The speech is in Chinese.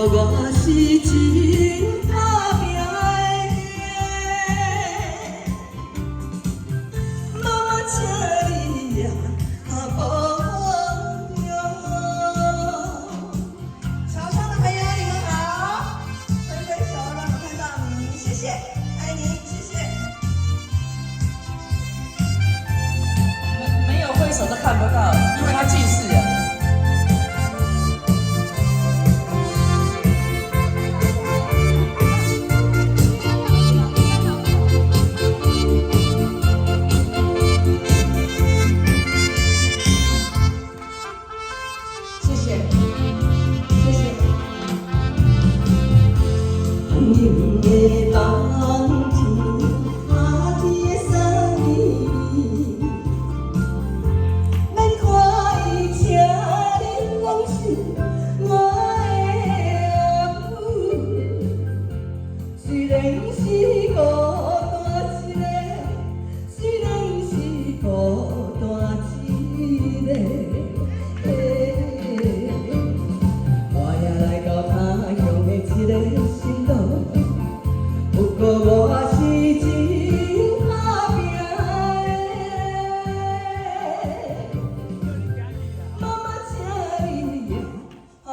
我是真打拼的，妈妈请你也保重。桥上的朋友，你们好，挥挥手让我看到你，谢谢，爱你，谢谢。没有挥手都看不到，因为他近视啊。 红的冬天，夏天的送伊，免看伊，请你放心，我的阿母，虽然是孤单一个，虽然是孤单一个。 我也来到他乡的一个新路，不过我是真打拼的，妈妈请你也保。